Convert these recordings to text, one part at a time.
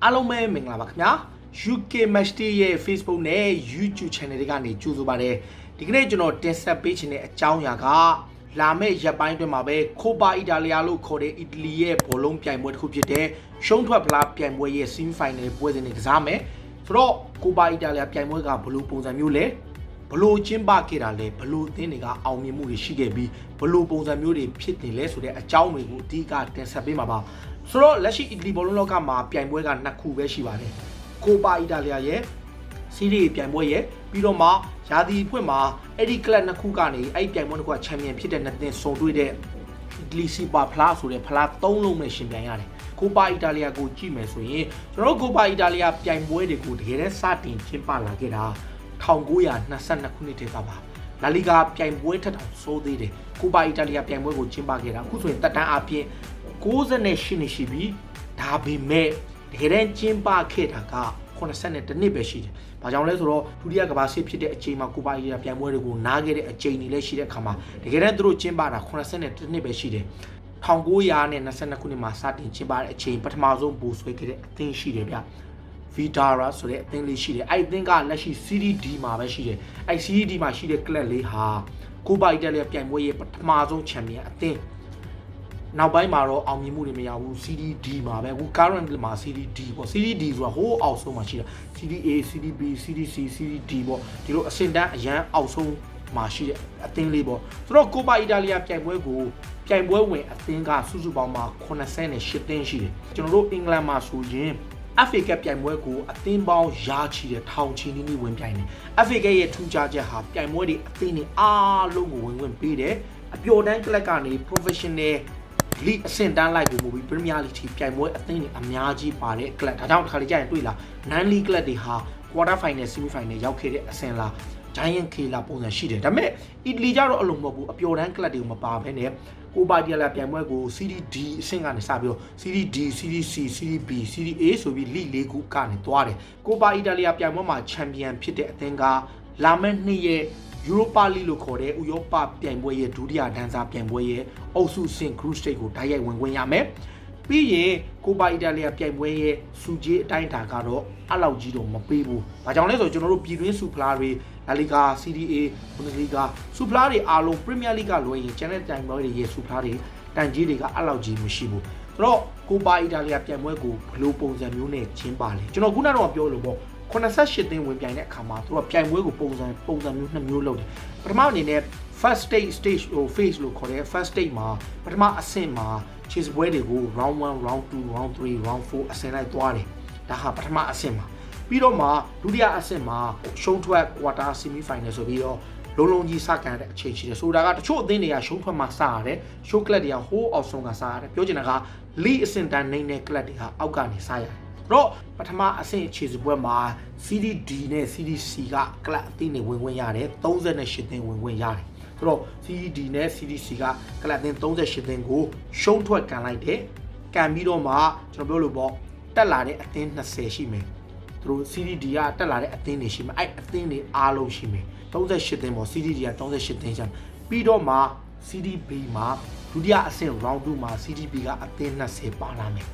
အားလုံးပဲမင်္ဂလာပါခင်ဗျာ UK Match Day ရဲ့ Facebook နဲ့ YouTube Channel တွေကနေကြိုဆိုပါတယ်ဒီကနေ့ကျွန်တော်တင်ဆက်ပေးခြင်းတဲ့အကြောင်းအရာကလာမယ့်ရက်ပိုင်းအတွင်းမှာပဲ Coppa Italia လို့ခေါ်တဲ့အီတလီရဲ့ဘောလုံးပြိုင်ပွဲတစ်ခုဖြစ်တဲ့ရှုံးထွက်ဖလားပြိုင်ပွဲရဲ့ Semi Final ပွဲစဉ်တွေကစားမယ်ဆိုတော့ Coppa Italia ပြိုင်ပွဲကဘယ်လိုပုံစံမျိုးလဲဘလို့ကျင်းပခဲ့တာလဲဘလို့အသင်းတွေကအောင်မြင်မှုတွေရှိခဲ့ပြီးဘလို့ပုံစံမျိုးတွေဖြစ်နေလဲဆိုတဲ့အကြောင်းတွေကိုအဓိကတင်ဆက်ပေးမှာပါဆိုတော့လက်ရှိအီတလီဘောလုံးလောကမှာပြိုင်ပွဲက2ခုပဲရှိပါတယ်ကိုပါအီတာလီယာရဲ့စီးရီးပြိုင်ပွဲရဲ့ပြီးတော့မှရာသီဖွင့်မှာအဲ့ဒီကလပ်2ခုကနေအဲ့ပြိုင်ပွဲတစ်ခုကချန်ပီယံဖြစ်တဲ့နှစ်သင်းစုံတွေ့တဲ့အီတလီစီပါဖလားဆိုတဲ့ဖလား3လုံးနဲ့ရှင်ပြိုင်ရတယ်ကိုပါအီတာလီယာကိုကြည့်မယ်ဆိုရင်ကျွန်တော်တို့ကိုပါအီတာလီယာပြိုင်ပွဲတွေကိုတကယ်တမ်းစတင်ကျင်းပလာခဲ့တာ1922ခုနှစ်တည်းကပါလာလီဂါပြိုင်ပွဲထက်တောင်စိုးသေးတယ်ကိုပါအီတာလီယာပြိုင်ပွဲကိုကျင်းပခဲ့တာအခုဆိုရင်တက်တန်းအပြင်68နှစ်ရှိပြီဒါပေမဲ့တကယ်တမ်းကျင်းပခဲ့တာက82နှစ်ပဲရှိတယ်။ဘာကြောင့်လဲဆိုတော့ဒုတိယကမ္ဘာစစ်ဖြစ်တဲ့အချိန်မှာကိုပါအီတာလီယာပြိုင်ပွဲတွေကိုနားခဲ့တဲ့အချိန်တွေလည်းရှိတဲ့အခါမှာတကယ်တမ်းသူတို့ကျင်းပတာ82နှစ်ပဲရှိတယ်။1922ခုနှစ်မှာစတင်ကျင်းပတဲ့အချိန်ပထမဆုံးဘူဆွဲခဲ့တဲ့အသင်းရှိတယ်ဗျ။ Vidara ဆိုတဲ့အသင်းလေးရှိတယ်အဲ့အသင်းကလက်ရှိ Serie D မှာပဲရှိတယ်အဲ့ Serie D မှာရှိတဲ့ကလပ်လေးဟာကိုပါအီတာလီယာပြိုင်ပွဲရဲ့ပထမဆုံးချန်ပီယံအသင်းနောက်ပိုင်းမှာတော့အောင်မြင်မှုတွေမရဘူး Serie D မှာပဲအခု current မှာ Serie D ပေါ့ Serie D ဆိုတာဟိုးအောက်ဆုံးမှာရှိတာ Serie A Serie B Serie C Serie D ပေါ့ဒီလိုအဆင့်တန်းအရန်အောက်ဆုံးမှာရှိတဲ့အသင်းလေးပေါ့ဆိုတော့ကိုပါအီတာလီယာပြိုင်ပွဲကိုပြိုင်ပွဲဝင်အသင်းကစုစုပေါင်းမှာ88သင်းရှိတယ်ကျွန်တော်တို့အင်္ဂလန်မှာဆိုရင်FA ကပြိုင်ပွဲကိုအသင်းပေါင်းရာချီတဲ့ထောင်ချီနီးနီးဝင်ပြိုင်တယ် FA ကရဲ့ထူးခြားချက်ဟာပြိုင်ပွဲတွေအသင်းတွေအားလုံးကိုဝင်ပေးတယ်အပျော်တန်းကလပ်ကနေ professional league အဆင့်တန်းလိုက်ကိုမူပြီး Premier League ထိပြိုင်ပွဲအသင်းတွေအများကြီးပါတဲ့ကလပ်ဒါကြောင့်တစ်ခါလေကြာရင်တွေ့လား non league ကလပ်တွေဟာ quarter final semi final ရောက်ခဲ့တဲ့အဆင့်လား Giant K လာပုံစံရှိတယ်ဒါပေမဲ့အီတလီကျတော့အလုံးမဟုတ်ဘူးအပျော်တန်းကလပ်တွေကိုမပါဘဲနဲ့ကိုပါအီတာလီယာပြိုင်ပွဲကို Serie D အဆင့်ကနေစပြီးတော့ Serie D Serie C Serie B Serie A ဆိုပြီး league ၄ခုကနေသွားတယ်ကိုပါအီတာလီယာပြိုင်ပွဲမှာချန်ပီယံဖြစ်တဲ့အသင်းကလာမယ့်နှစ်ရဲ့Europa League လို့ခေါ်တဲ့ဥရောပပြိုင်ပွဲရဲ့ဒုတိယဒန်းစားပြိုင်ပွဲရဲ့အုပ်စုဆင့် Group Stage ကိုတိုက်ရိုက်ဝင်ခွင့်ရမယ်။ပြီးရင်ကိုပါအီတာလီယာပြိုင်ပွဲရဲ့စုကြီးအတိုင်းအတာကတော့အဲ့လောက်ကြီးတော့မပေးဘူး။ဘာကြောင့်လဲဆိုတော့ကျွန်တော်တို့ပြည်တွင်းစုဖလားတွေ La Liga, Serie A, Bundesliga စုဖလားတွေအားလုံး Premier League ကလွှဲရင်ကျန်တဲ့ပြိုင်ပွဲတွေရဲ့စုဖလားတွေတန်ကြီးတွေကအဲ့လောက်ကြီးမရှိဘူး။ဆိုတော့ကိုပါအီတာလီယာပြိုင်ပွဲကိုဘယ်လိုပုံစံမျိုးနဲ့ကျင်းပလဲ။ကျွန်တော်ခုနကတော့ပြောလို့ပေါ့88သင်းဝင်ပြိုင်တဲ့အခါမှာသူကပြိုင်ပွဲကိုပုံစံမျိုး2မျိုးလုပ်တယ်ပထမအနေနဲ့ first stage ဟို phase လို့ခေါ်တဲ့ first stage မှာပထမအဆင့်မှာ chase ပွဲတွေကို round 1 round 2 round 3 round 4အဆင့်လိုက်သွားတယ်ဒါဟာပထမအဆင့်မှာပြီးတော့မှဒုတိယအဆင့်မှာရှုံးထွက် quarter semi final ဆိုပြီးတော့လုံးကြီးစကန်တဲ့အချိန်ရှိတယ်ဆိုတာကတချို့အသင်းတွေကရှုံးထွက်မှစရတယ်ရှုံးကလပ်တွေကဟိုးအောက်ဆုံးကစရတယ်ပြောချင်တာက league အဆင့်တန်းနေတဲ့ကလပ်တွေကအောက်ကနေစရတယ်တော့ပထမအဆင့်အခြေစပွဲမှာ Serie D နဲ့ Serie C ကကလပ်အသင်းတွေဝင်ခွင့်ရတယ်38သင်းဝင်ခွင့်ရတယ်ဆိုတော့ Serie D နဲ့ Serie C ကကလပ်အသင်း38သင်းကိုရှုံးထွက်ကန်လိုက်တယ်ကန်ပြီးတော့မှကျွန်တော်ပြောလို့ပေါ့တက်လာတဲ့အသင်း20ရှိမယ်သူတို့ Serie D ကတက်လာတဲ့အသင်းတွေရှိမယ်အဲ့အသင်းတွေအားလုံးရှိမယ်38သင်းပေါ့ Serie D က38သင်းရှိမယ်ပြီးတော့မှ Serie B မှာဒုတိယအဆင့် round 2မှာ Serie B ကအသင်း20ပါလာမယ်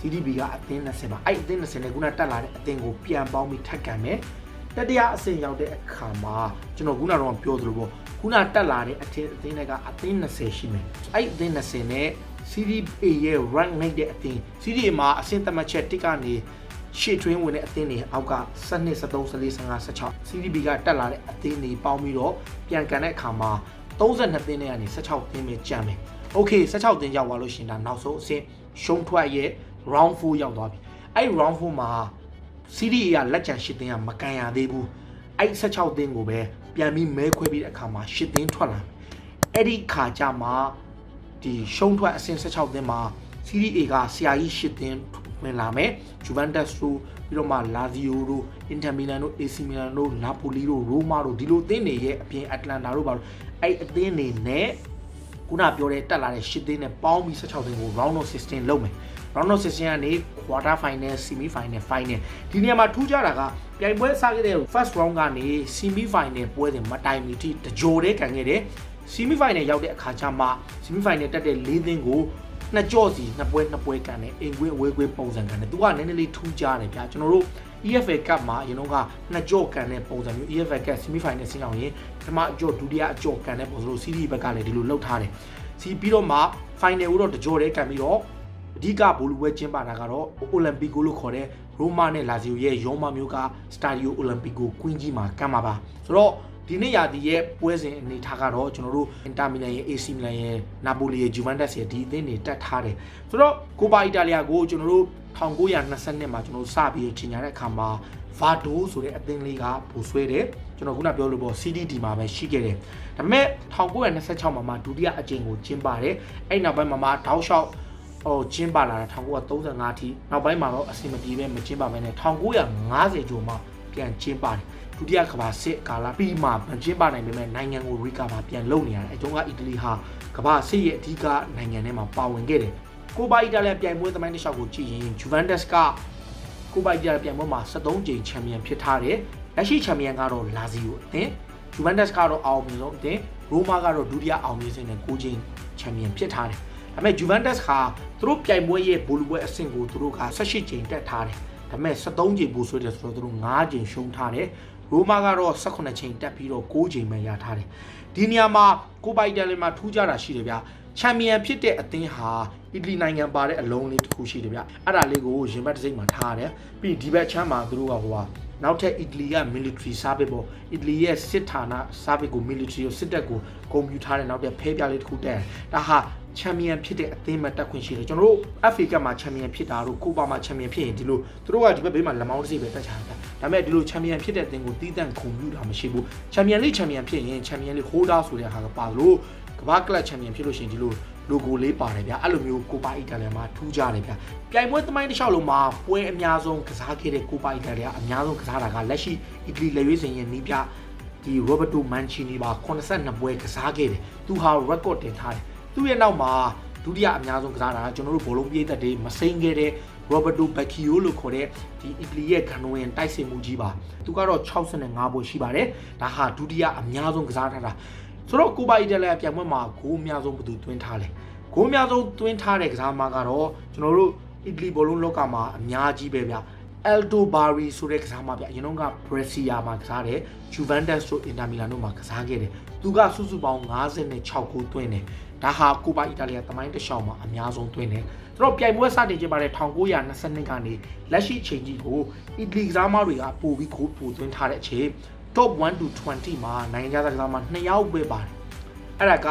Serie B ကအသင်း20ပါအဲ့အသင်း20နဲ့ခုနတက်လာတဲ့အသင်းကိုပြန်ပေါင်းပြီးထပ်ကန်မယ်တတိယအဆင့်ရောက်တဲ့အခါမှာကျွန်တော်ခုနကတော့ပြောသလိုပေါ့ခုနတက်လာတဲ့အသင်းတွေကအသင်း20ရှိမယ်အဲ့အသင်း20နဲ့ Serie A ရဲ့ rank နိုင်တဲ့အသင်း Serie A မှာအဆင့်သတ်မှတ်ချက်1ကနေရှေ့ထွင်းဝင်တဲ့အသင်းတွေအောက်က12 13 14 15 16 Serie B ကတက်လာတဲ့အသင်းတွေပေါင်းပြီးတော့ပြန်ကန်တဲ့အခါမှာ32သင်းနဲ့ကနေ16သင်းပဲကျန်မယ်။ Okay 16သင်းရောက်သွားလို့ရှင်ဒါနောက်ဆုံးအဆင့်ရှုံးထွက်ရဲ့round 4ရောက်သွားပြီအဲ့ round 4မှာ Serie A ကလက်ကျန်8သင်းကမကန်ရသေးဘူးအဲ့16သင်းကိုပဲပြန်ပြီးမဲခွဲပြီးတဲ့အခါမှာ8သင်းထွက်လာအဲ့ဒီခါကျမှဒီရှုံးထွက်အဆင့်16သင်းမှာ Serie A ကဆရာကြီး8သင်းဝင်လာမယ် Juventus တို့ပြီးတော့မှ Lazio တို့ Inter Milan တို့ AC Milan တို့ Napoli တို့ Roma တို့ဒီလိုအသင်းတွေရဲ့အပြင် Atlanta တို့ပါတော့အဲ့အသင်းတွေနဲ့ခုနပြောတဲ့တက်လာတဲ့8သင်းနဲ့ပေါင်းပြီး16သင်းကို round of 16လုပ်မယ်round of 16ကနေ quarter final semi final final ဒီနေရာမှာထူးခြားတာကပြိုင်ပွဲစခဲ့တဲ့ first round ကနေ semi final ပွဲစဉ်မတိုင်မီထိတကြိုတည်းကန်ခဲ့တယ် semi final ရောက်တဲ့အခါကျမှ semi final တက်တဲ့၄သင်းကို နှစ်ကြော့စီနှစ်ပွဲကန်တယ်အိမ်ကွင်းအဝေးကွင်းပုံစံကန်တယ်သူကနည်းနည်းလေးထူးခြားတယ်ဗျာကျွန်တော်တို့ EFL Cup မှာအရင်တော့ကနှစ်ကြော့ကန်တဲ့ပုံစံမျိုး EFL Cup semi final ဆင်းအောင်ရင်ပထမအကြော့ဒုတိယအကြော့ကန်တဲ့ပုံစံလို့ series ဘက်ကလည်းဒီလိုလုပ်ထားတယ်စီပြီးတော့မှ final ကိုတော့တကြော့တည်းကန်ပြီးတော့အဓိကဘူလူပွဲကျင်းပတာကတော့ Olympico လို့ခေါ်တဲ့ရိုမာနဲ့လာဇီယိုရဲ့ရောမမျိုးက Stadio Olimpico ကွင်းကြီးမှာကန်မှာပါဆိုတော့ဒီနေ့ရာသီရဲ့ပွဲစဉ်အနေထားကတော့ကျွန်တော်တို့ Inter Milan ရဲ့ AC Milan ရဲ့ Napoli ရဲ့ Juventus ရဲ့ဒီအသင်းတွေတက်ထားတယ်ဆိုတော့ Coppa Italia ကိုကျွန်တော်တို့1920မှာကျွန်တော်တို့စပြီးချိန်ညာတဲ့အခါမှာ Vado ဆိုတဲ့အသင်းလေးကပိုဆွဲတယ်ကျွန်တော်ခုနပြောလို့ပေါ့ CDD မှာပဲရှိခဲ့တယ်ဒါပေမဲ့1926မှာဒုတိယအကြိမ်ကိုကျင်းပါတယ်အဲ့နောက်ပိုင်းမှာတောက်လျှောက်ကျင်းပလာတာ1935အထိနောက်ပိုင်းမှာတော့အဆင်မပြေပဲမကျင်းပဘဲနဲ့1950ကျော်မှာပြန်ကျင်းပါတယ်ဒုတိယကမ္ဘာစစ်ကာလပြီးမှမကျင်းပနိုင်ပေမဲ့နိုင်ငံကိုရီကာမှာပြန်လုပ်နေရတယ်အဲတုန်းကအီတလီဟာကမ္ဘာစစ်ရဲ့အဓိကနိုင်ငံထဲမှာပါဝင်ခဲ့တယ်ကိုပါအီတာလီပြိုင်ပွဲသမိုင်းတစ်လျှောက်ကိုကြည့်ရင်ဂျူဗန်တက်စ်ကကိုပါအီတာလီပြိုင်ပွဲမှာ73ကြိမ်ချန်ပီယံဖြစ်ထားတယ်လက်ရှိချန်ပီယံကတော့လာဇီယိုအသင်းဂျူဗန်တက်စ်ကတော့အောင်မြင်ဆုံးအသင်းရိုမာကတော့ဒုတိယအောင်မြင်ဆုံးနဲ့9ကြိမ်ချန်ပီယံဖြစ်ထားတယ်ဒါပေမဲ့ဂျူဗန်တက်စ်ဟာသူတို့ပြိုင်ပွဲရဲ့ဘိုလ်ပွဲအဆင့်ကိုသူတို့က18ကြိမ်တက်ထားတယ်ဒါပေမဲ့73ကြိမ်ပို့ဆွဲတယ်ဆိုတော့သူတို့9ကြိမ်ရှုံးထားတယ်ရိုမာကတော့18ချိန်တက်ပြီးတော့9ချိန်ပဲရထားတယ်ဒီနေရာမှာကိုပိုက်တယ်လေးမှာထူးခြားတာရှိတယ်ဗျာချန်ပီယံဖြစ်တဲ့အသင်းဟာအီတလီနိုင်ငံပါတဲ့အလုံးလေးတစ်ခုရှိတယ်ဗျအဲ့ဒါလေးကိုရင်ဘတ်တစ်စိမ့်မှာထားရတယ်ပြီးဒီဘက်ချမ်းမှာသူတို့ကနောက်ထပ်အီတလီက military service ပေါ့အီတလီရဲ့စစ်ဌာန service ကို military ကိုစစ်တပ်ကိုဂုဏ်ပြုထားတဲ့နောက်ထပ်ဖဲပြားလေးတစ်ခုတက်ဒါဟာချန်ပီယံဖြစ်တဲ့အသင်းမှာတက်ခွင့်ရှိတယ်ကျွန်တော်တို့ FA Cup မှာချန်ပီယံဖြစ်တာတို့ကိုပါမှာချန်ပီယံဖြစ်ရင်ဒီလိုသူတို့ကဒီဘက်ဘေးမှာလက်မောင်းတစ်စိပဲတက်ချတာဒါပေမဲ့ဒီလိုချန်ပီယံဖြစ်တဲ့အသင်းကိုတီးတန့်ခုံပြုတာမရှိဘူးချန်ပီယံလိချန်ပီယံဖြစ်ရင်ချန်ပီယံလိ holder ဆိုတဲ့ဟာကပါလို့ကမ္ဘာကလပ်ချန်ပီယံဖြစ်လို့ရှိရင်ဒီလို logo လေးပါတယ်ဗျအဲ့လိုမျိုးကိုပါအီတာလီမှာထူးခြားတယ်ဗျပြိုင်ပွဲသမိုင်းတစ်လျှောက်လုံးမှာပွဲအများဆုံးကစားခဲ့တဲ့ကိုပါအီတာလီကအများဆုံးကစားတာကလက်ရှိအီတလီလက်ရွေးစင်ရဲ့နီးပြဒီ Roberto Mancini ပါ82ပွဲကစားခဲ့တယ်သူဟာ record တင်ထားတယ်သူ့ရဲ့နောက်မှာဒုတိယအများဆုံးကစားတာကျွန်တော်တို့ဘောလုံးပြေးသက်တွေမစိမ့်ခဲ့တဲ့ Roberto Baggio လို့ခေါ်တဲ့ဒီအီတလီရဲ့ခံဝင်တိုက်စစ်မှုကြီးပါသူကတော့65ပွဲရှိပါတယ်ဒါဟာဒုတိယအများဆုံးကစားထားတာဆိုတော့ကိုပါအီတလီပြိုင်ပွဲမှာဂိုးအများဆုံးဘယ်သူသွင်းထားလဲဂိုးအများဆုံးသွင်းထားတဲ့ကစားသမားကတော့ကျွန်တော်တို့အီတလီဘောလုံးလောကမှာအများကြီးပဲဗျAldo Bari ဆိုတဲ့ကစားသမားဗျအရင်တော့က Brescia မှာကစားတယ် Juventus တို့ Inter Milan တို့မှာကစားခဲ့တယ်သူကစုစုပေါင်း56ဂိုးသွင်းတယ်ဒါဟာကိုပါအီတာလီသမိုင်းတစ်လျှောက်မှာအများဆုံးသွင်းတယ်သူတို့ပြိုင်ပွဲစတင်ကျင်းပတဲ့1922ကနေလက်ရှိချိန်ကြီးကိုအီတလီကစားသမားတွေကပို့ပြီးဂိုးပိုသွင်းထားတဲ့အချိန် top 1 to 20မှာနိုင်ငံခြားသားကစားသမား2ယောက်ပဲပါတယ်အဲ့ဒါက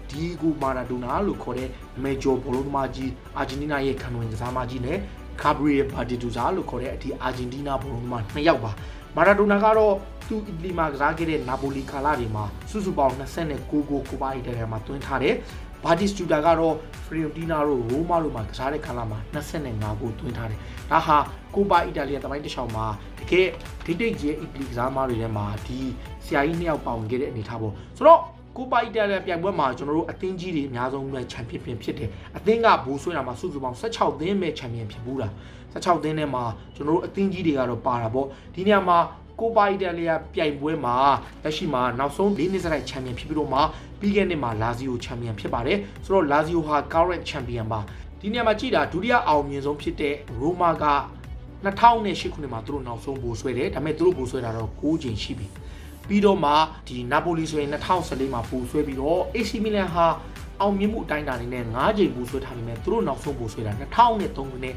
ဒီဂိုမာရာဒိုနာလို့ခေါ်တဲ့မေဂျောဘောလုံးသမားကြီးအာဂျင်တီးနားရဲ့ခံဝင်ကစားသမားကြီးနဲ့Gabriel Batistuta လို့ခေါ်တဲ့အဒီအာဂျင်တီးနားဘောလုံးသမား2ယောက်ပါမာရာဒိုနာကတော့သူအီတလီမှာကစားခဲ့တဲ့နာပိုလီကာလာတွေမှာစုစုပေါင်း29ဂိုးကိုပါအီတာလီမှာသွင်းထားတယ်ဘာတီစတူတာကတော့ဖရီယိုတီနာတို့ရိုမာတို့မှာကစားတဲ့ကာလာမှာ25ဂိုးသွင်းထားတယ်ဒါဟာကိုပါအီတာလီသမိုင်းတစ်လျှောက်မှာတကယ်ဒိတ်ရဲ့အီတလီကစားသမားတွေထဲမှာဒီဆရာကြီး2ယောက်ပါဝင်ခဲ့တဲ့အနေထားပေါ့ဆိုတော့ကိုပါအီတာလီပြိုင်ပွဲမှာကျွန်တော်တို့အသင်းကြီးတွေအများဆုံးပဲချန်ပီယံဖြစ်တယ်အသင်းကဘိုးဆွဲတာမှာစုစုပေါင်း16သင်းပဲချန်ပီယံဖြစ်ဘူးလား16သင်းထဲမှာကျွန်တော်တို့အသင်းကြီးတွေကတော့ပါတာပေါ့ဒီနေရာမှာကိုပါအီတာလီပြိုင်ပွဲမှာလက်ရှိမှာနောက်ဆုံး၄နှစ်စရိုက်ချန်ပီယံဖြစ်ပြီးတော့မှပြီးခဲ့တဲ့မှာလာဇီယိုချန်ပီယံဖြစ်ပါတယ်ဆိုတော့လာဇီယိုဟာ current champion ပါဒီနေရာမှာကြည့်တာဒုတိယအောင်မြင်ဆုံးဖြစ်တဲ့ရိုမာက2008ခုနှစ်မှာသူတို့နောက်ဆုံးဘိုးဆွဲတယ်ဒါပေမဲ့သူတို့ဘိုးဆွဲတာတော့9ချိန်ရှိပြီပြီးတော့မှဒီနာပိုလီဆိုရင်2014မှာပို့ဆွဲပြီးတော့ AC Milan ဟာအောင်မြင်မှုအတိုင်းအတာနဲ့9ချိန်ပို့ဆွဲထားပြီးမြဲသူတို့နောက်ဆုံးပို့ဆွဲတာ2003ခုနှစ်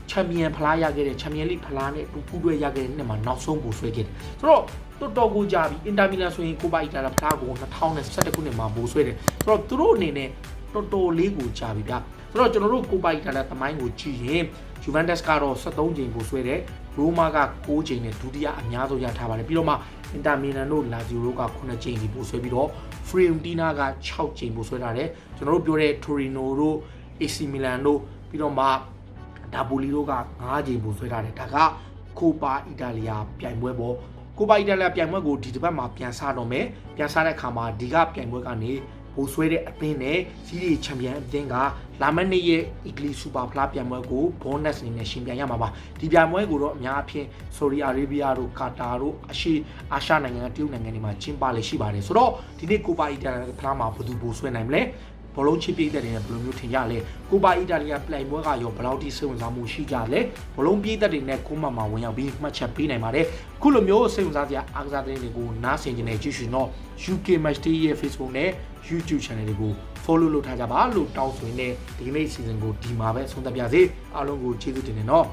ချန်ပီယံဖလားရခဲ့တဲ့ချန်ပီယံလိဖလားနဲ့ပူးတွဲရခဲ့တဲ့နှစ်မှာနောက်ဆုံးပို့ဆွဲခဲ့တယ်ဆိုတော့တော်ကိုကြပြီအင်တာမီလန်ဆိုရင်ကိုပါအီတာလီဖလားကို2011ခုနှစ်မှာပို့ဆွဲတယ်ဆိုတော့သူတို့အနေနဲ့တော်လေးကိုကြပြီဗျဆိုတော့ကျွန်တော်တို့ကိုပါအီတာလီသမိုင်းကိုကြည့်ရင် Juventus ကတော့73ချိန်ပို့ဆွဲတယ်ရိုမာက9ချိန်နဲ့ဒုတိယအများဆုံးရထားပါတယ်ပြီးတော့မှအင်တာမီလန်တို့လာဇီယိုတို့က9ချိန်ဒီပို့ဆွဲပြီးတော့ဖရီယိုတီနာက6ချိန်ပို့ဆွဲထားတယ်ကျွန်တော်တို့ပြောတဲ့တိုရီနိုတို့ AC မီလန်တို့ပြီးတော့မှဒါပိုလီတို့က9ချိန်ပို့ဆွဲထားတယ်ဒါကကိုပါအီတာလီပြိုင်ပွဲပေါ့ကိုပါအီတာလီပြိုင်ပွဲကိုဒီတစ်ပတ်မှာပြန်စတော့မယ်ပြန်စတဲ့အခါမှာဒီကပြိုင်ပွဲကနေပို့ဆွဲတဲ့အသင်းနဲ့စီးရီးချန်ပီယံအသင်းကလာမနေ့ရဲ့အီတလီစူပါဖလားပြိုင်ပွဲကို bonus အနေနဲ့ရှင်ပြိုင်ရမှာပါဒီပြိုင်ပွဲကိုတော့အများအပြားဆော်ဒီအာရေဗီးယားတို့ကာတာတို့အာရှနိုင်ငံကတရုတ်နိုင်ငံတွေမှာကျင်းပလေရှိပါတယ်ဆိုတော့ဒီနေ့ကိုပါအီတာလီဖလားမှာဘယ်သူပို့ဆွဲနိုင်မလဲဘ ဘောလုံးချစ်ပြည်သက်တွေနဲ့ဘယ်လိုမျိုးထင်ကြလဲကိုပါအီတာလီယာပြိုင်ပွဲကရောဘယ်လောက်ထိစိတ်ဝင်စားမှုရှိကြလဲဘောလုံးပြည်သက်တွေနဲ့ကိုမှဝင်ရောက်ပြီးမှတ်ချက်ပေးနိုင်ပါတယ်ခုလိုမျိုးစိတ်ဝင်စားစရာအားကစားသတင်းတွေကိုနားဆင်ကြနေကြည့်ရှင်တော့ UK Match Day ရဲ့ Facebook နဲ့ YouTube Channel တွေကို follow လုပ်ထားကြပါလို့တောင်းဆိုရင်းနဲ့ဒီကနေ့ season ကိုဒီမှာပဲဆုံးသက်ပါစေအားလုံးကိုကျေးဇူးတင်နေတော့